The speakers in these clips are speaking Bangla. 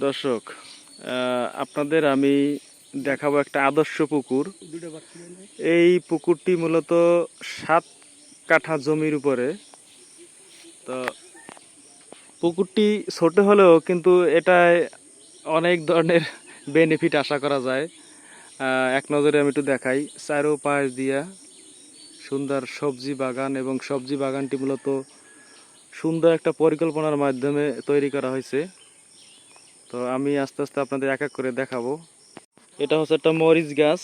দর্শক, আপনাদের আমি দেখাবো একটা আদর্শ পুকুর। এই পুকুরটি মূলত 7 কাঠা জমির উপরে। তো পুকুরটি ছোট হলেও কিন্তু এটায় অনেক ধরনের বেনিফিট আশা করা যায়। এক নজরে আমি একটু দেখাই। চারোপাশ দিয়া সুন্দর সবজি বাগান, এবং সবজি বাগানটি মূলত সুন্দর একটা পরিকল্পনার মাধ্যমে তৈরি করা হয়েছে। তো আমি আস্তে আস্তে আপনাদের এক এক করে দেখাবো। এটা হচ্ছে একটা মরিচ গাছ,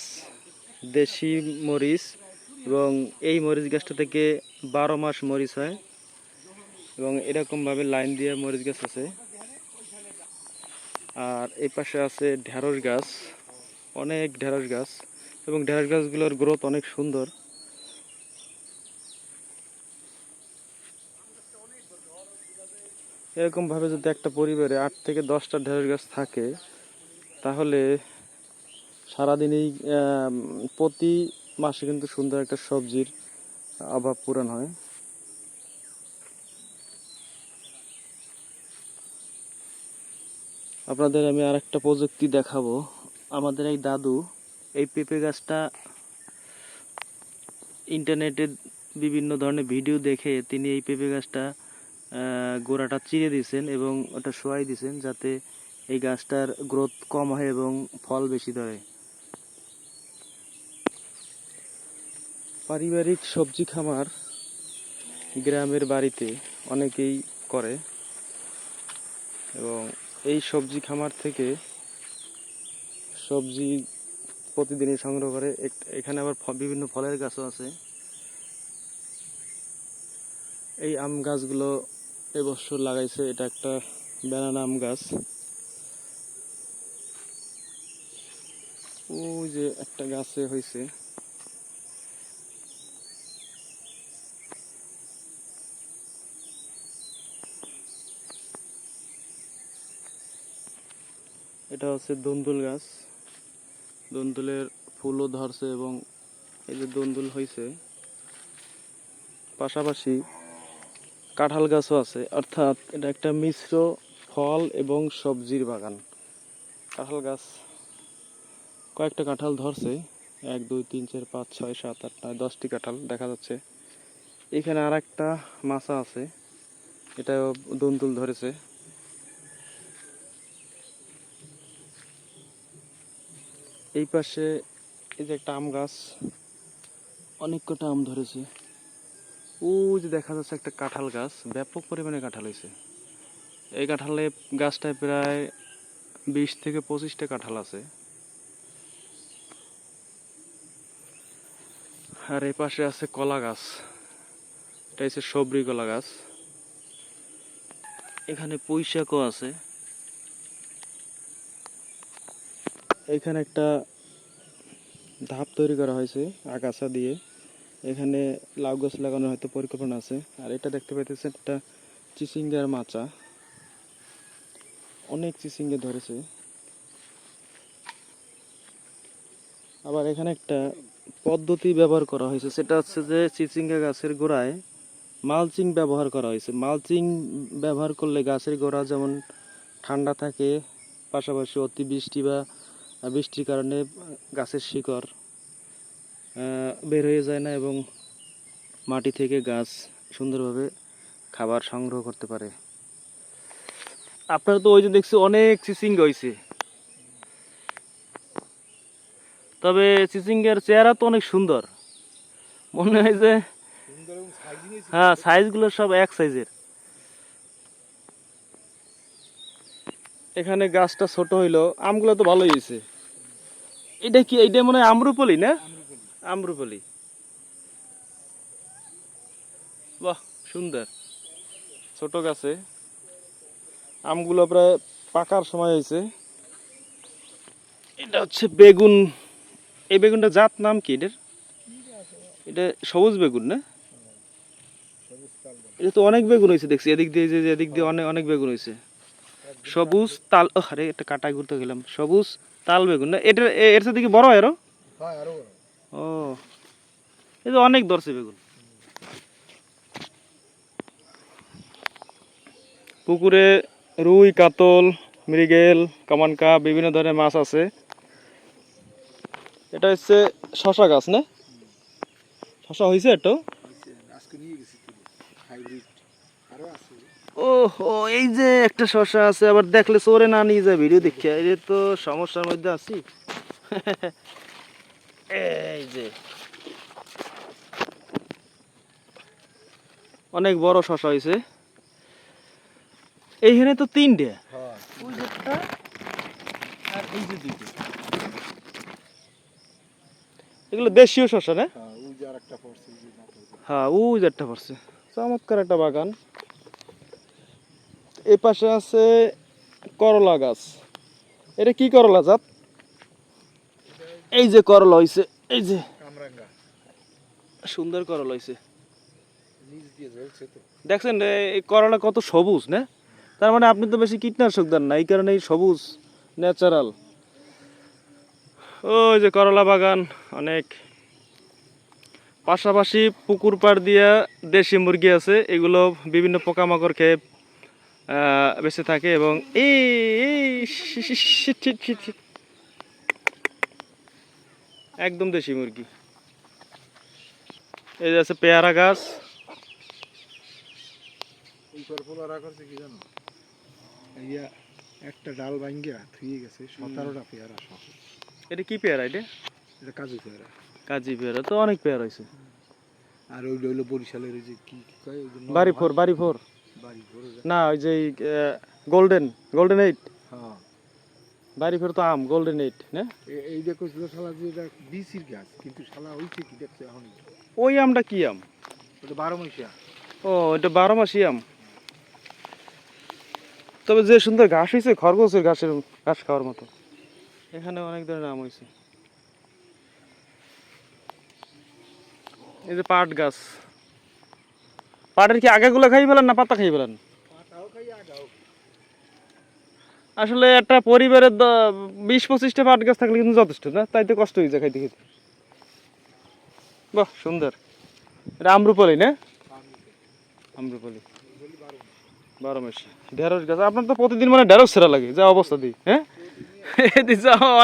দেশি মরিচ, এবং এই মরিচ গাছটা থেকে 12 মাস মরিচ হয়, এবং এরকমভাবে লাইন দিয়ে মরিচ গাছ আছে। আর এই পাশে আছে ঢেঁড়স গাছ, অনেক ঢেঁড়স গাছ, এবং ঢেঁড়স গাছগুলোর গ্রোথ অনেক সুন্দর। এরকমভাবে যদি একটা পরিবারে 8 থেকে 10টা ঢেঁড়স গাছ থাকে, তাহলে সারাদিনই প্রতি মাসে কিন্তু সুন্দর একটা সবজির অভাব পূরণ হয়। আপনাদের আমি আরেকটা প্রযুক্তি দেখাবো। আমাদের এই দাদু এই পেঁপে গাছটা ইন্টারনেটে বিভিন্ন ধরনের ভিডিও দেখে তিনি এই পেঁপে গাছটা গোড়াটা চিরে দিয়েছেন এবং ওটা শোয়াই দিয়েছেন, যাতে এই গাছটার গ্রোথ কম হয় এবং ফল বেশি ধরে। পারিবারিক সবজি খামার গ্রামের বাড়িতে অনেকেই করে, এবং এই সবজি খামার থেকে সবজি প্রতিদিনই সংগ্রহ করে। এখানে আবার বিভিন্ন ফলের গাছও আছে। এই আম গাছগুলো এবছর লাগাইছে। এটা একটা ব্যানানা আম গাছ। ওই যে একটা গাছে হয়েছে। এটা হচ্ছে দন্দুল গাছ। দন্দুলের ফুলও ধরছে, এবং এই যে দন্দুল হয়েছে। পাশাপাশি কাঁঠাল গাছও আছে, অর্থাৎ এটা একটা মিশ্র ফল এবং সবজির বাগান। কাঁঠাল গাছ কয়েকটা কাঁঠাল ধরছে, 1 2 3 4 5 6 7 8 9 10টি কাঁঠাল দেখা যাচ্ছে। এখানে আর একটা মাছা আছে, এটাও দন্দুল ধরেছে। এই পাশে এই যে একটা আম গাছ, অনেক কটা আম ধরেছে। ওই যে দেখা যাচ্ছে একটা কাঁঠাল গাছ, ব্যাপক পরিমাণে কাঁঠাল হয়েছে। এই কাঁঠালে গাছটায় প্রায় 20 থেকে 25টা কাঁঠাল আছে। আর এই পাশে আছে কলা গাছ, এটা হচ্ছে সবরি কলা গাছ। এখানে পুঁই শাকও আছে। এখানে একটা ধাপ তৈরি করা হয়েছে আগাছা দিয়ে, এখানে লাউ গাছ লাগানোর হয়তো পরিকল্পনা আছে। আর এটা দেখতে পাইতেছেন একটা চিচিঙ্গার মাচা, অনেক চিচিঙ্গা ধরেছে। আবার এখানে একটা পদ্ধতি ব্যবহার করা হয়েছে, সেটা হচ্ছে যে চিচিঙ্গা গাছের গোড়ায় মালচিং ব্যবহার করা হয়েছে। মালচিং ব্যবহার করলে গাছের গোড়া যেমন ঠান্ডা থাকে, পাশাপাশি অতিবৃষ্টি বা বৃষ্টির কারণে গাছের শিকড় বের হয়ে যায় না, এবং মাটি থেকে গাছ সুন্দরভাবে খাবার সংগ্রহ করতে পারে। আপনারা তো ওই যে দেখছি অনেক চিচিঙ্গা হয়েছে, তবে চিচিঙ্গার চেহারা তো অনেক সুন্দর, মনে হয় যে হ্যাঁ সাইজগুলো সব এক সাইজের। এখানে গাছটা ছোট হইলো, আমগুলো তো ভালোই হয়েছে। এটা কি, এইটা মনে হয় আম্রপলি না? আম্রপলি। বাহ, সুন্দর ছোট গাছে আমগুলো প্রায় পাকার সময় হয়েছে। এটা হচ্ছে বেগুন। এই বেগুনটা জাত নাম কি এটার? এটা সবুজ বেগুন না? এটা তো অনেক বেগুন হয়েছে দেখছি, এদিক দিয়ে যে এদিক দিয়ে অনেক অনেক বেগুন হয়েছে। সবুজ তাল, আরে একটা কাটায় ঘুরতে গেলাম। সবুজ তাল বেগুন না এটা? এর সাথে কি বড় হয় আরো? ও, এই যে অনেক ধরছে বেগুন। পুকুরে রুই, কাতল, মৃগেল, কমন কাপ, বিভিন্ন ধরনের মাছ আছে। এটা হচ্ছে শশা গাছ না? শশা হয়েছে একটু? ও এই যে একটা শশা আছে, আবার দেখলে চোরে না নিয়ে যায় ভিডিও দেখে, এই তো সমস্যার মধ্যে আছি। এই যে অনেক বড় শশা হয়েছে এইখানে তো 3টে, ওই যে একটা আর এই যে 2টে। এগুলো দেশীয় শশা না? হ্যাঁ ওই যে একটা পড়ছে, চমৎকার একটা বাগান। এই পাশে আছে করলা গাছ। এটা কি করলা জাত? এই যে করলা হইছে, এই যে সুন্দর করলা হইছে, দেখছেন এই করলা কত সবুজ না? তার মানে আপনি তো বেশি কীটনাশক দেন না, এই কারণে এই সবুজ ন্যাচারাল। ওই যে করলা বাগান অনেক, পাশাপাশি পুকুর পাড় দিয়া দেশি মুরগি আছে, এগুলো বিভিন্ন পোকামাকড় খেয়ে বেঁচে থাকে। এবং এই একদম দেশি মুরগি। এই যে আছে পেয়ারা গাছ। একটা ডাল ভাঙ্গিয়া থুয়ে গেছে 17টা পেয়ারা সহ। এটা কি পেয়ারা? এটা কাজু পেয়ারা। কাজি পেয়ারা তো অনেক পেয়ারা হয়েছে। আর ওই হইলো বরিশালের ওই যে কি কয় ওই যে বাড়ি ফোর বাড়ি ভরে না, ওই যে গোল্ডেন 8। হ্যাঁ বাড়ি ফোর তো আম, গোল্ডেন 8 না? এই দেখো শালা যে এটা বিসির গাছ, কিন্তু শালা হইছে কি দেখছো এখন? ওই আমটা কি আম? ওটা 12 মাসিয়া। ও এটা 12 মাসি আম। তবে যে সুন্দর ঘাস হয়েছে, খরগোশের ঘাস খাওয়ার মতো। এখানে অনেক ধরনের আম হয়েছে। এই যে পাট গাছ। পাটের কি আগাগুলো খাই ফেলেন না পাতা খাই ফেলেন? আসলে একটা পরিবারের 20-25টা পাট গাছ থাকলে কিন্তু যথেষ্ট না, তাই তো কষ্ট হয়ে যায় খাইতে খেতে। বাহ সুন্দর। এটা আম্রপালি না? আম্রপালি 12 মাসি। ঢেঁড়স গাছ আপনার তো প্রতিদিন মানে ঢেঁড়স ছেঁড়া লাগে যা অবস্থা দিই। হ্যাঁ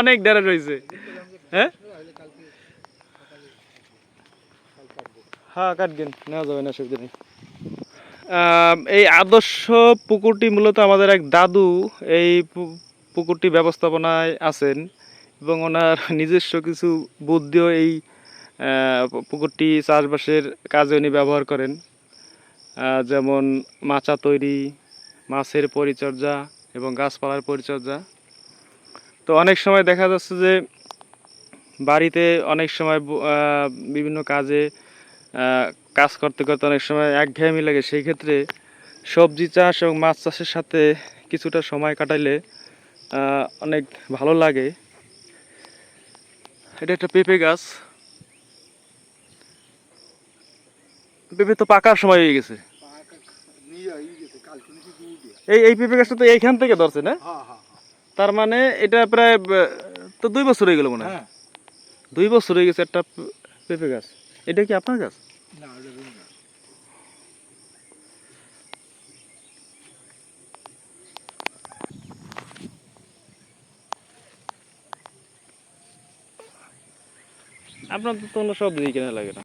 অনেক ঢেঁড়স হয়েছে। হ্যাঁ হ্যাঁ কাটবেন, নেওয়া যাবে না, অসুবিধা নেই। এই আদর্শ পুকুরটি মূলত আমাদের এক দাদু এই পুকুরটি ব্যবস্থাপনায় আছেন, এবং ওনার নিজস্ব কিছু বুদ্ধিও এই পুকুরটি চাষবাসের কাজে উনি ব্যবহার করেন। যেমন মাচা তৈরি, মাছের পরিচর্যা এবং গাছপালার পরিচর্যা। তো অনেক সময় দেখা যাচ্ছে যে বাড়িতে অনেক সময় বিভিন্ন কাজে কাজ করতে করতে অনেক সময় একঘেয়েমি লাগে, সেই ক্ষেত্রে সবজি চাষ এবং মাছ চাষের সাথে কিছুটা সময় কাটাইলে অনেক ভালো লাগে। এটা একটা পেঁপে গাছ। পেঁপে তো পাকার সময় হয়ে গেছে। এই পেঁপে গাছটা তো এইখান থেকে ধরছে না? তার মানে এটা প্রায় তো 2 বছর হয়ে গেল মনে হয়। 2 বছর হয়ে গেছে একটা পেঁপে গাছ। এটা কি আপনার গাছ? আপনার তো সব দিকে কেনা লাগে না।